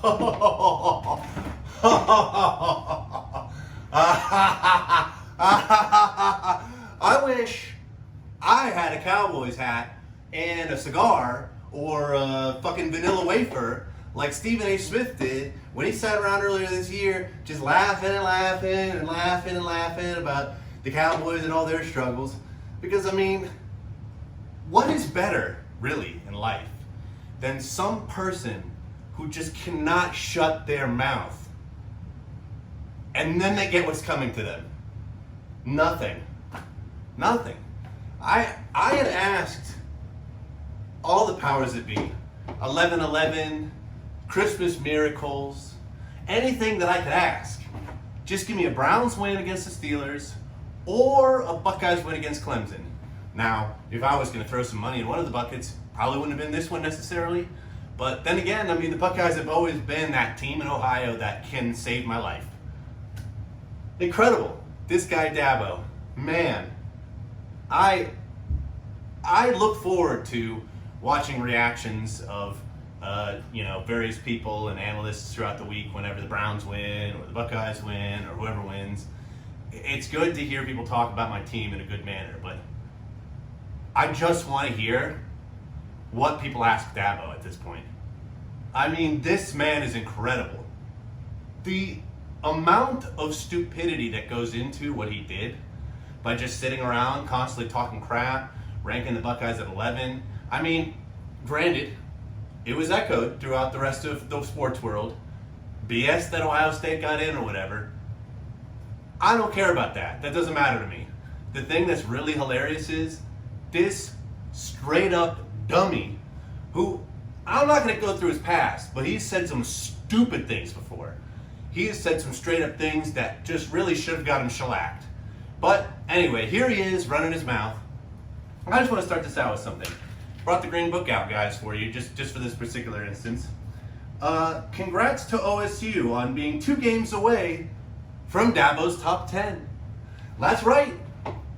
I wish I had a Cowboys hat and a cigar or a fucking vanilla wafer like Stephen A. Smith did when he sat around earlier this year just laughing and laughing and laughing and laughing about the Cowboys and all their struggles. Because, I mean, what is better, really, in life than some person who just cannot shut their mouth and then they get what's coming to them? Nothing. Nothing. I had asked all the powers that be, 1111, Christmas miracles, anything that I could ask. Just give me a Browns win against the Steelers or a Buckeyes win against Clemson. Now, if I was going to throw some money in one of the buckets, probably wouldn't have been this one necessarily. But then again, I mean, the Buckeyes have always been that team in Ohio that can save my life. Incredible. This guy Dabo, man, I look forward to watching reactions of various people and analysts throughout the week whenever the Browns win or the Buckeyes win or whoever wins. It's good to hear people talk about my team in a good manner, but I just want to hear what people ask Dabo at this point. I mean, this man is incredible. The amount of stupidity that goes into what he did by just sitting around constantly talking crap, ranking the Buckeyes at 11. I mean, granted, it was echoed throughout the rest of the sports world. BS that Ohio State got in or whatever. I don't care about that. That doesn't matter to me. The thing that's really hilarious is this straight up dummy who, I'm not going to go through his past, but he's said some stupid things before. He has said some straight up things that just really should have got him shellacked. But anyway, here he is running his mouth. I just want to start this out with something. Brought the green book out, guys, for you, just for this particular instance. Congrats to OSU on being 2 games away from Dabo's top 10. That's right.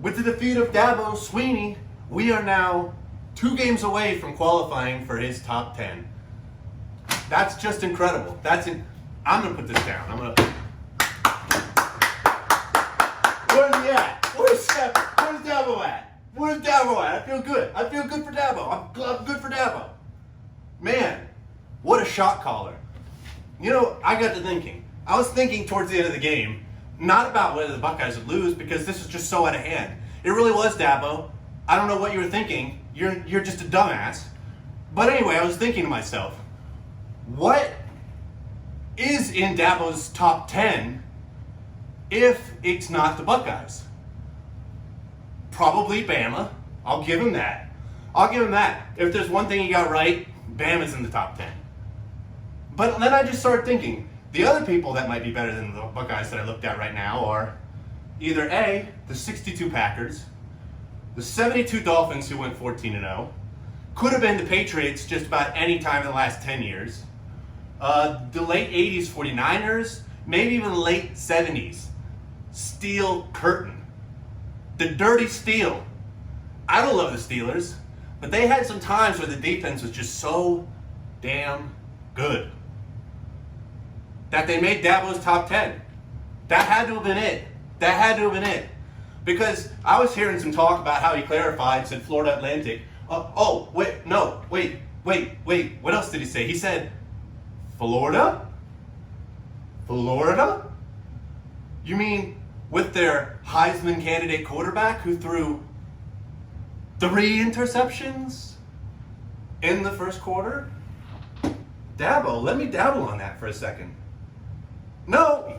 With the defeat of Dabo SWINNEY, we are now 2 games away from qualifying for his top 10. That's just incredible. I'm going to put this down. Where's he at? Where's Dabo at? Where's Dabo at? I feel good. I feel good for Dabo. I'm good for Dabo. Man, what a shot caller. You know, I got to thinking. I was thinking towards the end of the game, not about whether the Buckeyes would lose, because this was just so out of hand. It really was, Dabo. I don't know what you were thinking. You're just a dumbass. But anyway, I was thinking to myself, what is in Dabo's top 10 if it's not the Buckeyes? Probably Bama. I'll give him that. If there's one thing he got right, Bama's in the top 10. But then I just started thinking, the other people that might be better than the Buckeyes that I looked at right now are either A, the 62 Packers, the 72 Dolphins who went 14-0, could have been the Patriots just about any time in the last 10 years, the late 80s 49ers, maybe even late 70s, Steel Curtain. The dirty steel. I don't love the Steelers, but they had some times where the defense was just so damn good that they made Dabo's top 10. That had to have been it. Because I was hearing some talk about how he clarified, said Florida Atlantic. Wait. What else did he say? He said, Florida? Florida? You mean with their Heisman candidate quarterback who threw 3 interceptions in the first quarter? Dabo, let me dabble on that for a second. No,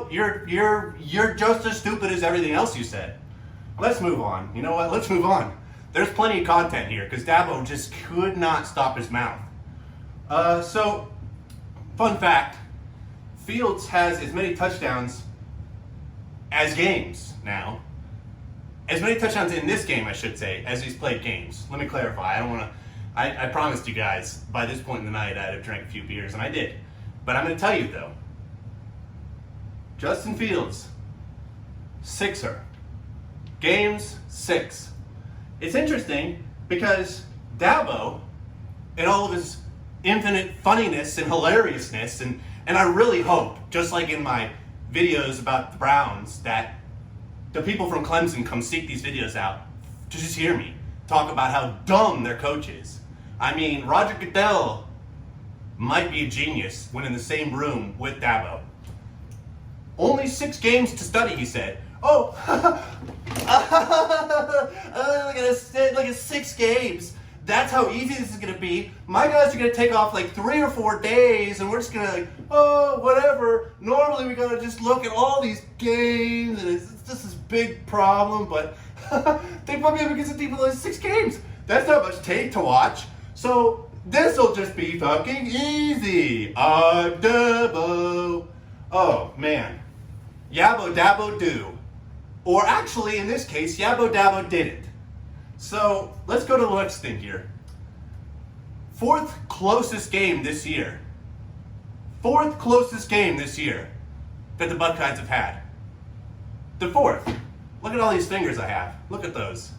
you're just as stupid as everything else you said. Let's move on. You know what? Let's move on. There's plenty of content here because Dabo just could not stop his mouth. So, fun fact, Fields has as many touchdowns as games now. As many touchdowns in this game, I should say, as he's played games. Let me clarify. I promised you guys by this point in the night I'd have drank a few beers, and I did. But I'm going to tell you, though. Justin Fields, 6er. Games, 6. It's interesting because Dabo, in all of his infinite funniness and hilariousness. And I really hope, just like in my videos about the Browns, that the people from Clemson come seek these videos out to just hear me talk about how dumb their coach is. I mean, Roger Goodell might be a genius when in the same room with Dabo. Only 6 games to study, he said. Oh, look at 6 games. That's how easy this is going to be. My guys are going to take off like 3 or 4 days, and we're just going to like, oh, whatever. Normally we got to just look at all these games, and it's just this big problem, but they put me up against a team with like 6 games. That's not much tape to watch. So this'll just be fucking easy. Dabo. Oh, man. Yabbo Dabbo do. Or actually, in this case, Yabbo Dabbo didn't. So let's go to the next thing here. 4th closest game this year. 4th closest game this year that the Buckeyes have had. The 4th. Look at all these fingers I have. Look at those.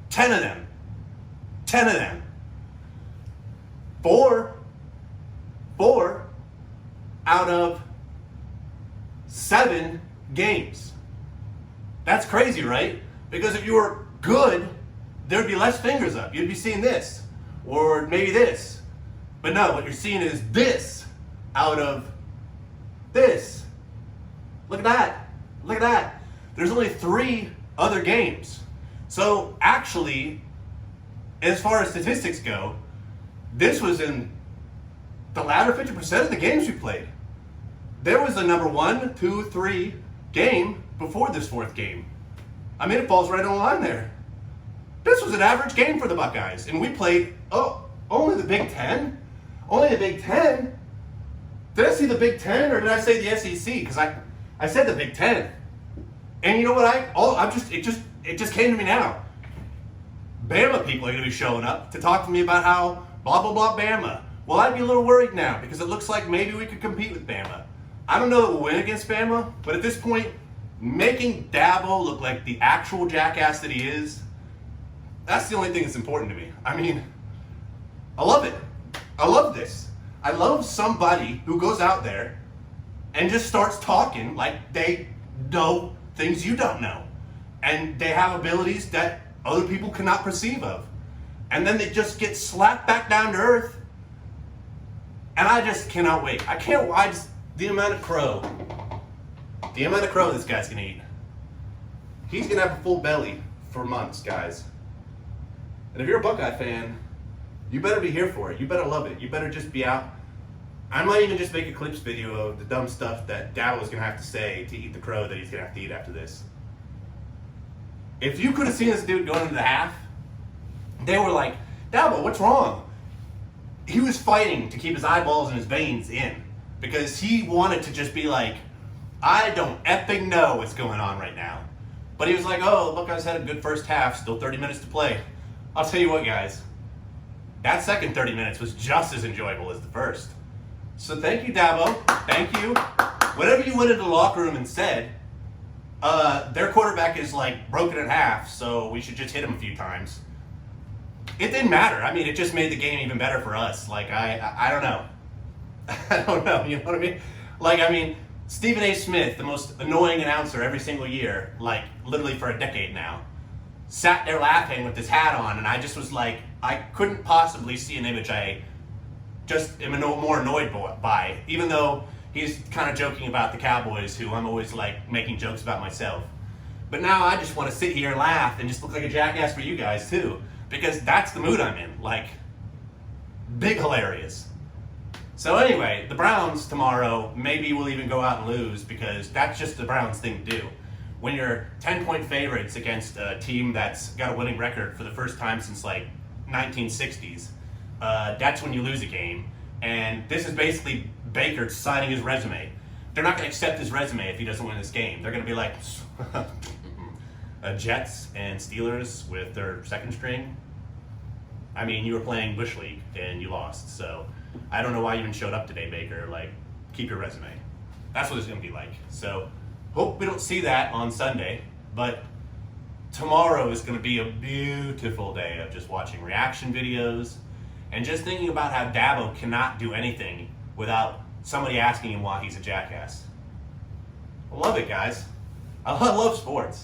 10 of them. 10 of them. 4 out of 7 games. That's crazy, right? Because if you were good, there'd be less fingers up. You'd be seeing this, or maybe this. But no, what you're seeing is this out of this. Look at that. Look at that. There's only 3 other games. So actually, as far as statistics go, this was in the latter 50% of the games we played. There was a number 1, 2, 3 game before this 4th game. I mean, it falls right on the line there. This was an average game for the Buckeyes, and we played, only the Big Ten? Only the Big Ten? Did I see the Big Ten, or did I say the SEC? Because I said the Big Ten. And you know what, it just came to me now. Bama people are going to be showing up to talk to me about how blah, blah, blah, Bama. Well, I'd be a little worried now, because it looks like maybe we could compete with Bama. I don't know that we'll win against Bama, but at this point, making Dabo look like the actual jackass that he is, that's the only thing that's important to me. I mean, I love it. I love this. I love somebody who goes out there and just starts talking like they know things you don't know. And they have abilities that other people cannot perceive of. And then they just get slapped back down to earth. And I just cannot wait. The amount of crow this guy's gonna eat. He's gonna have a full belly for months, guys. And if you're a Buckeye fan, you better be here for it. You better love it. You better just be out. I might even just make a clips video of the dumb stuff that Dabo is gonna have to say to eat the crow that he's gonna have to eat after this. If you could have seen this dude going into the half, they were like, Dabo, what's wrong? He was fighting to keep his eyeballs and his veins in, because he wanted to just be like, I don't effing know what's going on right now. But he was like, oh, Buckeyes had a good first half, still 30 minutes to play. I'll tell you what, guys, that second 30 minutes was just as enjoyable as the first. So thank you, Dabo. Thank you. Whatever you went into the locker room and said, their quarterback is like broken in half, so we should just hit him a few times. It didn't matter. I mean, it just made the game even better for us. Like, I don't know. I don't know, you know what I mean? Like, I mean, Stephen A. Smith, the most annoying announcer every single year, like literally for a decade now, sat there laughing with his hat on, and I just was like, I couldn't possibly see an image I just am more annoyed by, even though he's kind of joking about the Cowboys, who I'm always like making jokes about myself. But now I just want to sit here and laugh and just look like a jackass for you guys too, because that's the mood I'm in, like big hilarious. So anyway, the Browns tomorrow, maybe we'll even go out and lose, because that's just the Browns thing to do. When you're 10-point favorites against a team that's got a winning record for the first time since like 1960s, that's when you lose a game. And this is basically Baker signing his resume. They're not going to accept his resume if he doesn't win this game. They're going to be like, Jets and Steelers with their second string. I mean, you were playing Bush League and you lost, so I don't know why you even showed up today, Baker. Like, keep your resume. That's what it's going to be like. So, hope we don't see that on Sunday, but tomorrow is going to be a beautiful day of just watching reaction videos and just thinking about how Dabo cannot do anything without somebody asking him why he's a jackass. I love it, guys. I love sports.